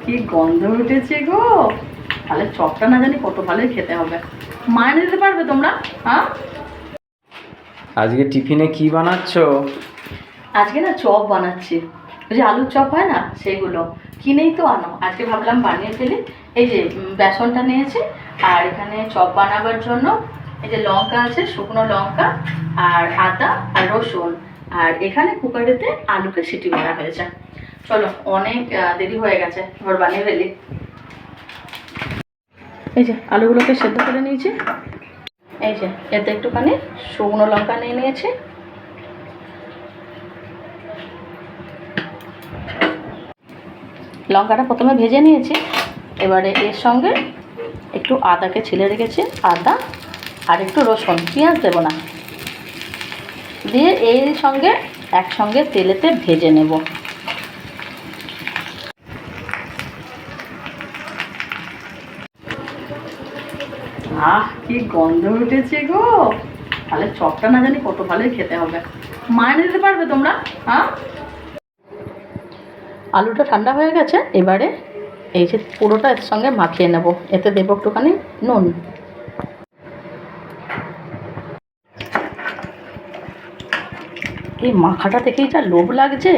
কি গন্ধ উঠেছে গো। তাহলে চপটা না জানি কত ভালোই খেতে হবে। মা এনে দিতে পারবে তোমরা? হ্যাঁ, আজকে টিফিনে কি বানাচ্ছো? আজকে না চপ বানাচ্ছি। ওই যে আলুর চপ হয় না, সেইগুলো কিনেই তো আনো। আজকে ভাবলাম বানিয়ে ফেলি। এই যে বেসনটা নিয়েছি, আর এখানে চপ বানাবার জন্য এই যে লঙ্কা আছে, শুকনো লঙ্কা আর আদা আর রসুন, আর এখানে কুকারেতে আলুকে সিটি মারা হয়েছে। চলো, অনেক দেরি হয়ে গেছে, এবার বানিয়ে ফেলি। এই যে আলুগুলোকে সেদ্ধ করে নিয়েছি। এই যে এতে একটুখানি শুকনো লঙ্কা নিয়ে নিয়েছি, লঙ্কাটা প্রথমে ভেজে নিয়েছি। এবারে এর সঙ্গে একটু আদাকে ছিলে রেখেছি, আদা আর একটু রসুন, পেঁয়াজ দেবো না, দিয়ে এর সঙ্গে একসঙ্গে তেলেতে ভেজে নেব। কি গন্ধ উঠেছে গো। তাহলে চপটা না জানি কত ভালোই খেতে হবে। মা এনে দিতে পারবে তোমরা? হ্যাঁ, আলুটা ঠান্ডা হয়ে গেছে। এবারে এই যে পুরোটা এর সঙ্গে মাখিয়ে নেব। এতে দেবো একটুখানি নুন। এই মাখাটা দেখেই যা লোভ লাগছে,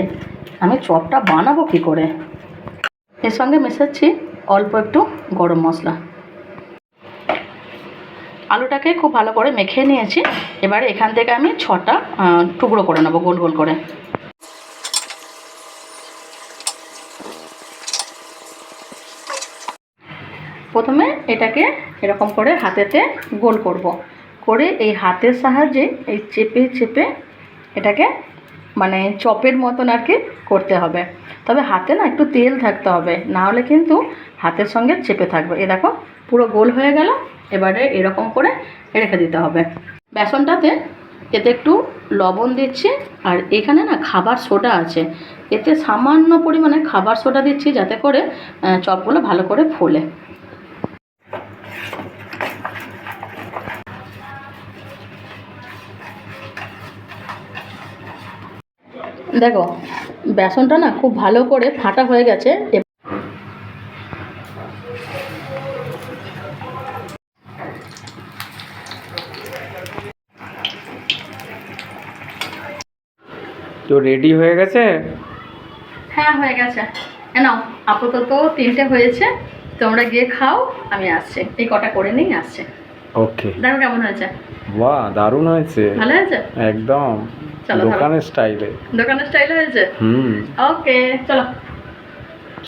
আমি চপটা বানাবো কি করে। এর সঙ্গে মেশাচ্ছি অল্প একটু গরম মশলা। আলুটাকে খুব ভালো করে মেখে নিয়েছি। এবারে এখান থেকে আমি 6টা টুকরো করে নেবো, গোল গোল করে। প্রথমে এটাকে এরকম করে হাতেতে গোল করব, করে এই হাতের সাহায্যে এই চেপে চেপে এটাকে মানে চপের মতন আর কি করতে হবে। তবে হাতে না একটু তেল থাকতে হবে, না হলে কিন্তু হাতের সঙ্গে চেপে থাকবে। এ দেখো পুরো গোল হয়ে গেল। এবারে এরকম করে রেখে দিতে হবে। বেসনটাতে এতে একটু লবণ দিচ্ছি, আর এখানে না খাবার সোডা আছে, এতে সামান্য পরিমাণে খাবার সোডা দিচ্ছি যাতে করে চপগুলো ভালো করে ফোলে। দেখো বেসনটা না খুব ভালো করে ফাটা হয়ে গেছে। তো রেডি হয়ে গেছে? হ্যাঁ, হয়ে গেছে। নাও, আপাতত 3টে হয়েছে, তোমরা গিয়ে খাও, আমি আসছি। এই কটা করে নিই, আসছে। ওকে। দেখো কেমন হয়েছে। বাহ, দারুণ হয়েছে। ভালো হয়েছে একদম চলো, দোকানের স্টাইলে। দোকানের স্টাইলে হয়েছে। হুম। ওকে, চলো।